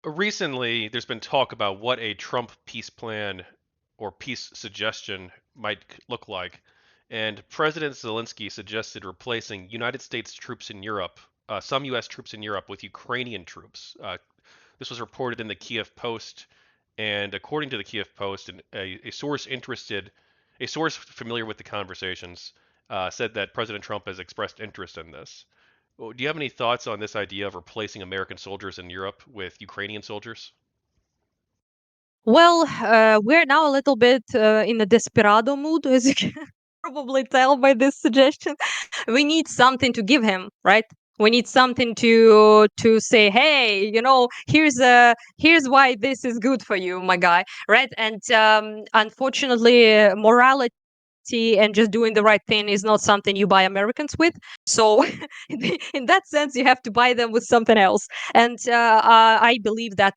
Recently, there's been talk about what a Trump peace plan or peace suggestion might look like. And President Zelensky suggested replacing United States troops in Europe, some U.S. troops in Europe, with Ukrainian troops. This was reported in the Kiev Post, and according to the Kiev Post, a source a source familiar with the conversations, said that President Trump has expressed interest in this. Well, do you have any thoughts on this idea of replacing American soldiers in Europe with Ukrainian soldiers? Well, we're now a little bit in a desperado mood, as you can probably tell by this suggestion. We need something to give him, right? We need something to say, hey, here's why this is good for you, my guy, right? And unfortunately, morality and just doing the right thing is not something you buy Americans with. So, in that sense, you have to buy them with something else. And I believe that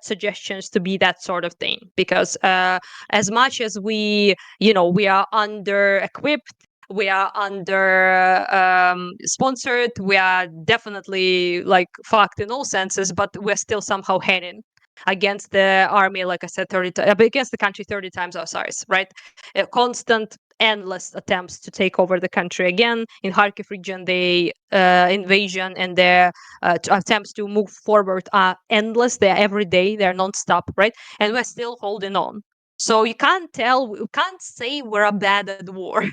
suggestions to be that sort of thing, because as much as we are under equipped, we are under sponsored, we are definitely like fucked in all senses, but we're still somehow heading against the army, like I said, against the country 30 times our size, right? A constant endless attempts to take over the country again. In Kharkiv region, the invasion and their attempts to move forward are endless. They're every day. They're nonstop, right? And we're still holding on. So you can't say we're bad at war,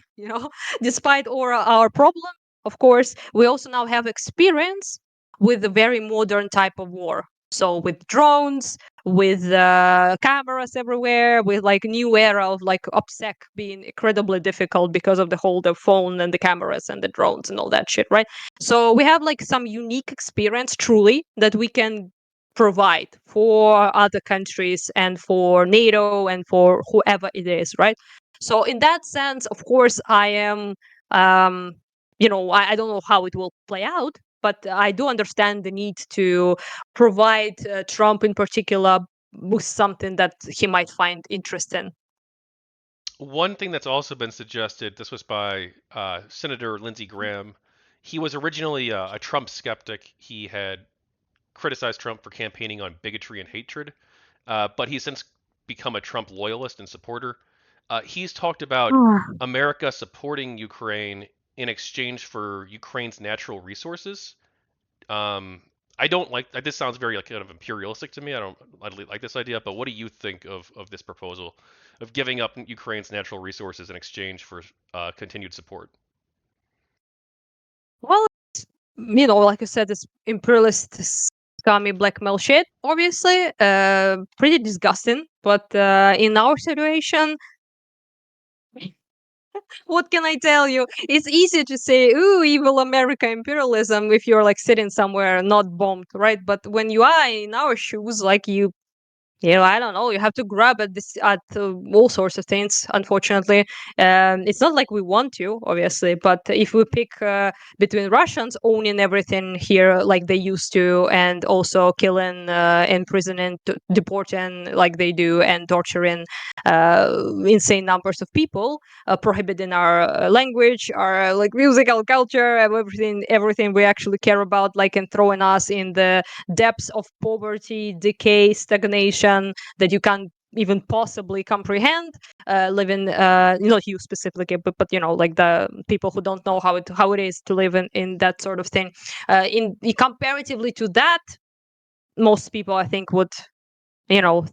despite all our problem. Of course, we also now have experience with a very modern type of war. So with drones, with cameras everywhere, with like new era of like OPSEC being incredibly difficult because of the phone and the cameras and the drones and all that shit, right? So we have like some unique experience truly that we can provide for other countries and for NATO and for whoever it is, right? So in that sense, of course, I am um I don't know how it will play out, but I do understand the need to provide Trump in particular with something that he might find interesting. One thing that's also been suggested, this was by Senator Lindsey Graham. He was originally a Trump skeptic. He had criticized Trump for campaigning on bigotry and hatred, but he's since become a Trump loyalist and supporter. He's talked about America supporting Ukraine in exchange for Ukraine's natural resources. Um, I don't like this. Sounds very like kind of imperialistic to me. I don't like this idea. But what do you think of this proposal of giving up Ukraine's natural resources in exchange for continued support? Well, like I said, this imperialist scummy blackmail shit, obviously, pretty disgusting. But in our situation, what can I tell you? It's easy to say, "Ooh, evil America imperialism," if you're like sitting somewhere not bombed, right? But when you are in our shoes, like I don't know. You have to grab at all sorts of things. Unfortunately, it's not like we want to, obviously. But if we pick between Russians owning everything here like they used to, and also killing, imprisoning, deporting like they do, and torturing insane numbers of people, prohibiting our language, our like musical culture, and everything we actually care about, like and throwing us in the depths of poverty, decay, stagnation that you can't even possibly comprehend, living not you specifically, but like the people who don't know how it is to live in that sort of thing. In comparatively to that, most people I think would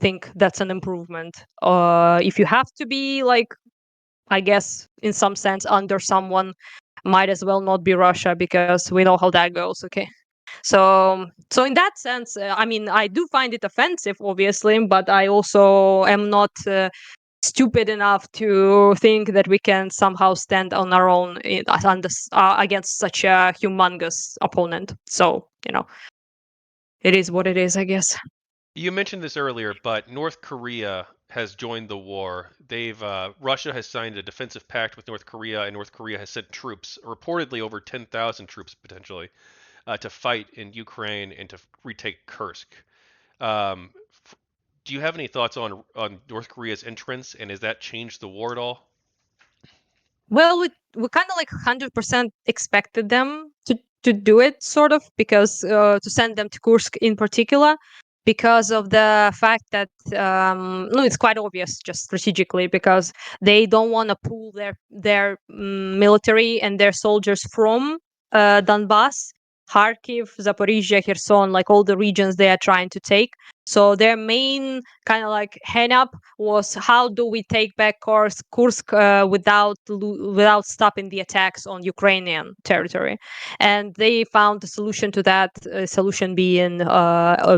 think that's an improvement. If you have to be like, I guess in some sense under someone, might as well not be Russia, because we know how that goes. Okay. So in that sense, I mean, I do find it offensive, obviously, but I also am not stupid enough to think that we can somehow stand on our own against such a humongous opponent. So it is what it is, I guess. You mentioned this earlier, but North Korea has joined the war. They've Russia has signed a defensive pact with North Korea, and North Korea has sent troops, reportedly over 10,000 troops potentially, to fight in Ukraine and to retake Kursk. Um, do you have any thoughts on North Korea's entrance, and has that changed the war at all? Well, we kind of like 100% expected them to do it, sort of, because to send them to Kursk in particular. because of the fact that no, it's quite obvious just strategically, because they don't want to pull their military and their soldiers from Donbas, Kharkiv, Zaporizhia, Kherson, like all the regions they are trying to take. So their main kind of like hang up was, how do we take back Kursk without stopping the attacks on Ukrainian territory? And they found a solution to that. Solution being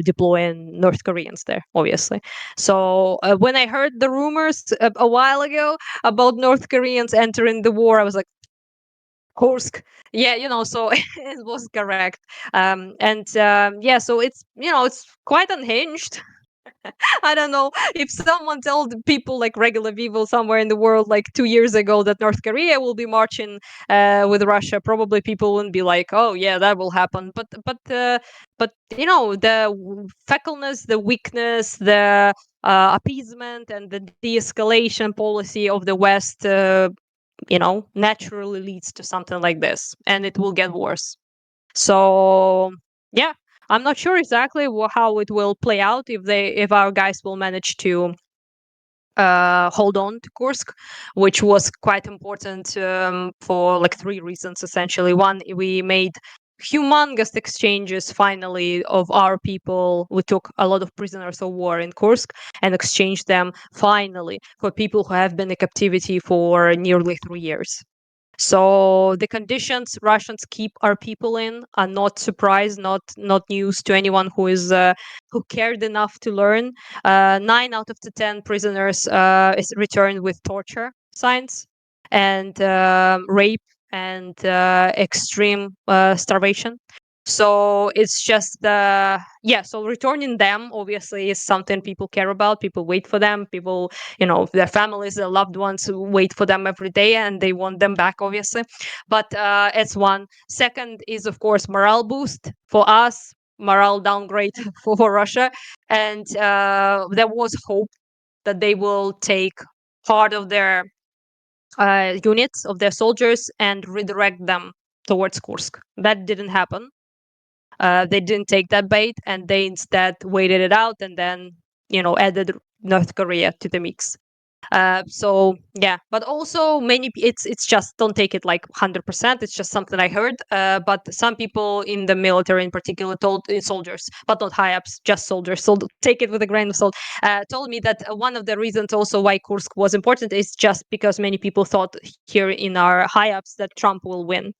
deploying North Koreans there, obviously. So when I heard the rumors a while ago about North Koreans entering the war, I was like, Kursk. Yeah, so it was correct. And yeah, so it's quite unhinged. I don't know if someone told people, like regular people somewhere in the world, like 2 years ago, that North Korea will be marching with Russia. Probably people wouldn't be like, "Oh yeah, that will happen." But the fickleness, the weakness, the appeasement, and the de-escalation policy of the West, naturally leads to something like this, and it will get worse. So yeah, I'm not sure exactly how it will play out, if our guys will manage to hold on to Kursk, which was quite important for like three reasons essentially. One, we made humongous exchanges finally of our people. We took a lot of prisoners of war in Kursk and exchanged them finally for people who have been in captivity for nearly 3 years. So the conditions Russians keep our people in are not surprise, not news to anyone who cared enough to learn. 9 out of the 10 prisoners is returned with torture signs and rape and extreme starvation. So it's just yeah. So returning them obviously is something people care about. People wait for them. People, their families, their loved ones who wait for them every day, and they want them back, obviously. But it's one. Second is, of course, morale boost for us, morale downgrade for Russia, and there was hope that they will take part of their units of their soldiers and redirect them towards Kursk. That didn't happen. They didn't take that bait, and they instead waited it out and then, added North Korea to the mix. So yeah, but also it's just, don't take it like 100%. It's just something I heard. But some people in the military, in particular, told soldiers, but not high ups, just soldiers. So take it with a grain of salt. Told me that one of the reasons also why Kursk was important is just because many people thought here in our high ups that Trump will win.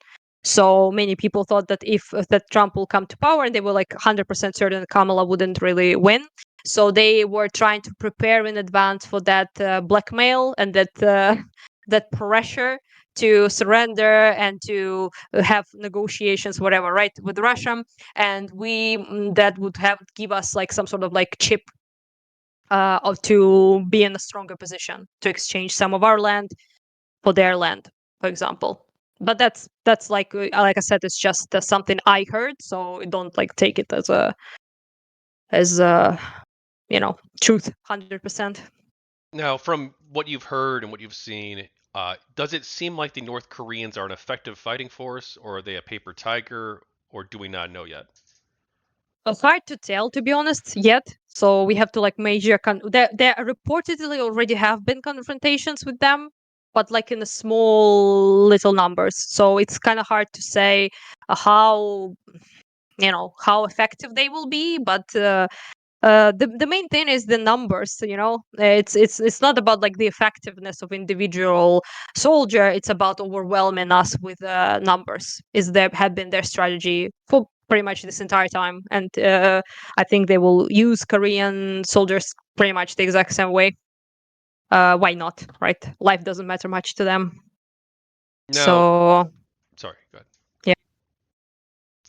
So many people thought that if that Trump will come to power, and they were like 100% certain that Kamala wouldn't really win. So they were trying to prepare in advance for that blackmail and that pressure to surrender and to have negotiations, whatever, right, with Russia. And that would have give us like some sort of like chip to be in a stronger position to exchange some of our land for their land, for example. But that's like I said, it's just something I heard, so don't like take it as truth 100%. Now, from what you've heard and what you've seen, does it seem like the North Koreans are an effective fighting force, or are they a paper tiger, or do we not know yet? It's hard to tell, to be honest, yet. So we have to like measure. There reportedly already have been confrontations with them, but like in a small little numbers. So it's kind of hard to say how how effective they will be. But the main thing is the numbers. It's not about like the effectiveness of individual soldier. It's about overwhelming us with numbers. Is there have been their strategy for pretty much this entire time, and I think they will use Korean soldiers pretty much the exact same way. Why not, right? Life doesn't matter much to them. Now, So sorry, go ahead. yeah.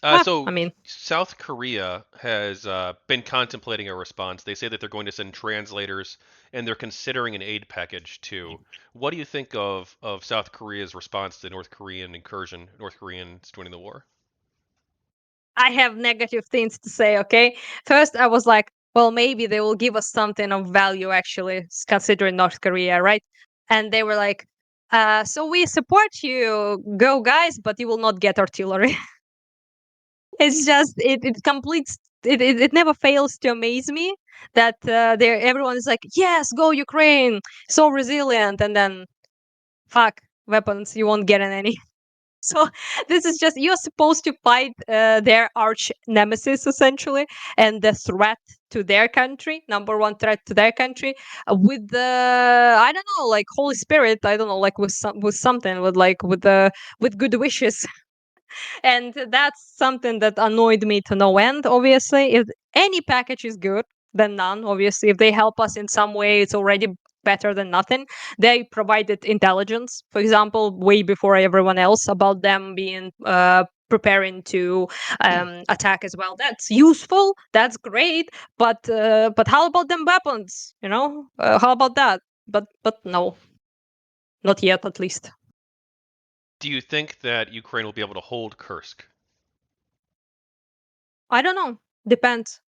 I So mean, South Korea has been contemplating a response. They say that they're going to send translators, and they're considering an aid package too. What do you think of South Korea's response to North Korean incursion, North Koreans joining the war? I have negative things to say, okay? First, I was like, well, maybe they will give us something of value, actually, considering North Korea, right? And they were like, so we support you, go guys, but you will not get artillery. It's just, it completes it never fails to amaze me that there everyone is like, yes, go Ukraine, so resilient, and then fuck weapons, you won't get any. So this is just you're supposed to fight their arch nemesis essentially, and the threat to their country, number one threat to their country, with the I don't know, like Holy Spirit, I don't know, like with something with like with good wishes. And that's something that annoyed me to no end. Obviously, if any package is good than none, obviously if they help us in some way, it's already better than nothing. They provided intelligence, for example, way before everyone else, about them being preparing to attack as well. That's useful, that's great, but how about them weapons, how about that? But no, not yet, at least. Do you think that Ukraine will be able to hold Kursk? I don't know, depends.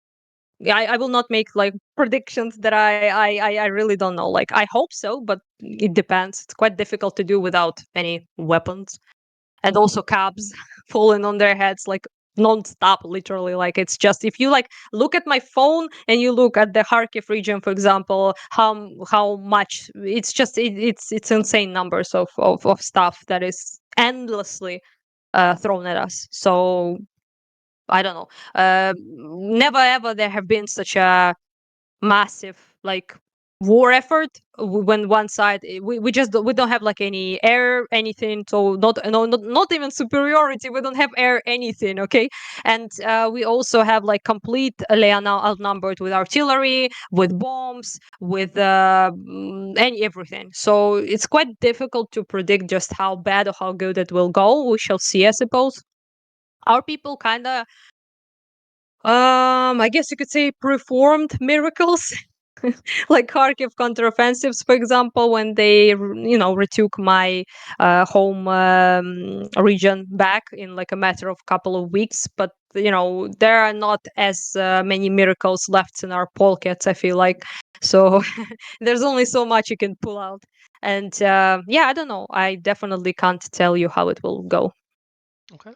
I will not make like predictions that I really don't know. Like I hope so, but it depends. It's quite difficult to do without any weapons, and also cabs falling on their heads like non-stop, literally. Like it's just if you like look at my phone and you look at the Kharkiv region, for example, how much it's just it's insane numbers of stuff that is endlessly thrown at us. So I don't know. Never ever there have been such a massive like war effort when one side we just we don't have like any air anything, so not no not even superiority, we don't have air anything, okay. And we also have like completely outnumbered with artillery, with bombs, with any everything. So it's quite difficult to predict just how bad or how good it will go. We shall see, I suppose. Our people kind of I guess you could say performed miracles, like Kharkiv counteroffensives, for example, when they, retook my home region back in like a matter of couple of weeks. But there are not as many miracles left in our pockets, I feel like. So there's only so much you can pull out. And yeah, I don't know. I definitely can't tell you how it will go. Okay.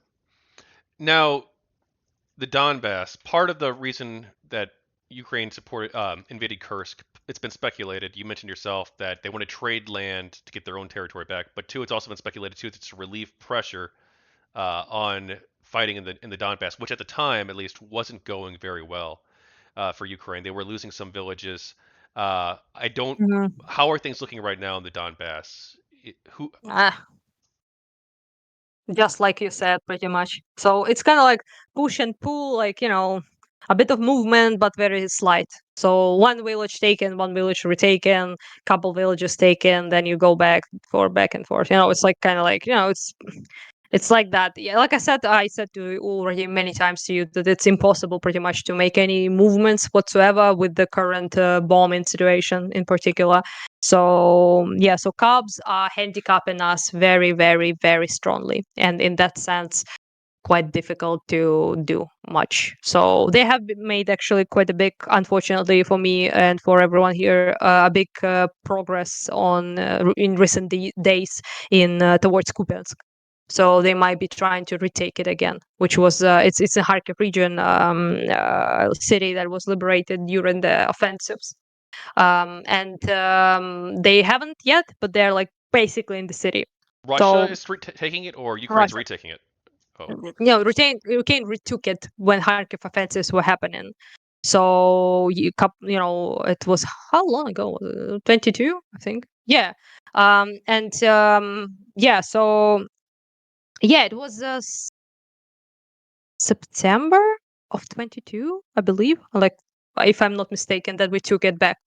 Now, the Donbas, part of the reason that Ukraine supported invaded Kursk, it's been speculated. You mentioned yourself that they want to trade land to get their own territory back, but two, it's also been speculated too that it's to relieve pressure on fighting in the Donbas, which at the time at least wasn't going very well for Ukraine. They were losing some villages. I don't. Mhm. How are things looking right now in the Donbas? Who? Ah, just like you said, pretty much. So it's kind of like push and pull, like, a bit of movement, but very slight. So one village taken, one village retaken, couple villages taken, then you go back and forth. It's like kind of like, it's like that. Yeah, like I said to you already many times to you that it's impossible pretty much to make any movements whatsoever with the current bombing situation in particular. So yeah, so Cubs are handicapping us very, very, very strongly, and in that sense, quite difficult to do much. So they have made actually quite a big, unfortunately for me and for everyone here, a big progress on in recent days in towards Kupiansk. So they might be trying to retake it again, which was it's a Kharkiv region city that was liberated during the offensives, and they haven't yet, but they're like basically in the city. Russia So is taking it, or Ukraine's Russia, retaking it? Oh, Ukraine retook it when Kharkiv offensives were happening. So it was how long ago? 22, I think. Yeah, and yeah, so yeah, it was September of 22, I believe. Like, if I'm not mistaken, that we took it back.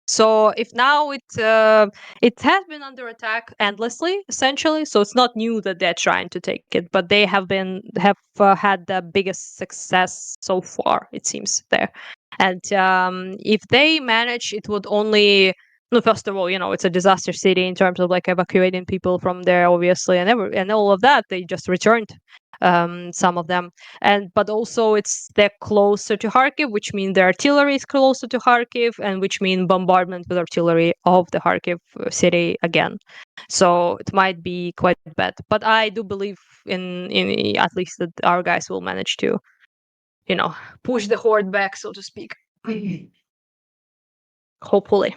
So if now it has been under attack endlessly, essentially. So it's not new that they're trying to take it, but they have had the biggest success so far. It seems there, and if they manage, it would only. No, first of all, it's a disaster city in terms of like evacuating people from there, obviously, and all of that. They just returned some of them, and but also they're closer to Kharkiv, which means the artillery is closer to Kharkiv, and which means bombardment with artillery of the Kharkiv city again. So it might be quite bad, but I do believe in at least that our guys will manage to. push the horde back, so to speak. Hopefully.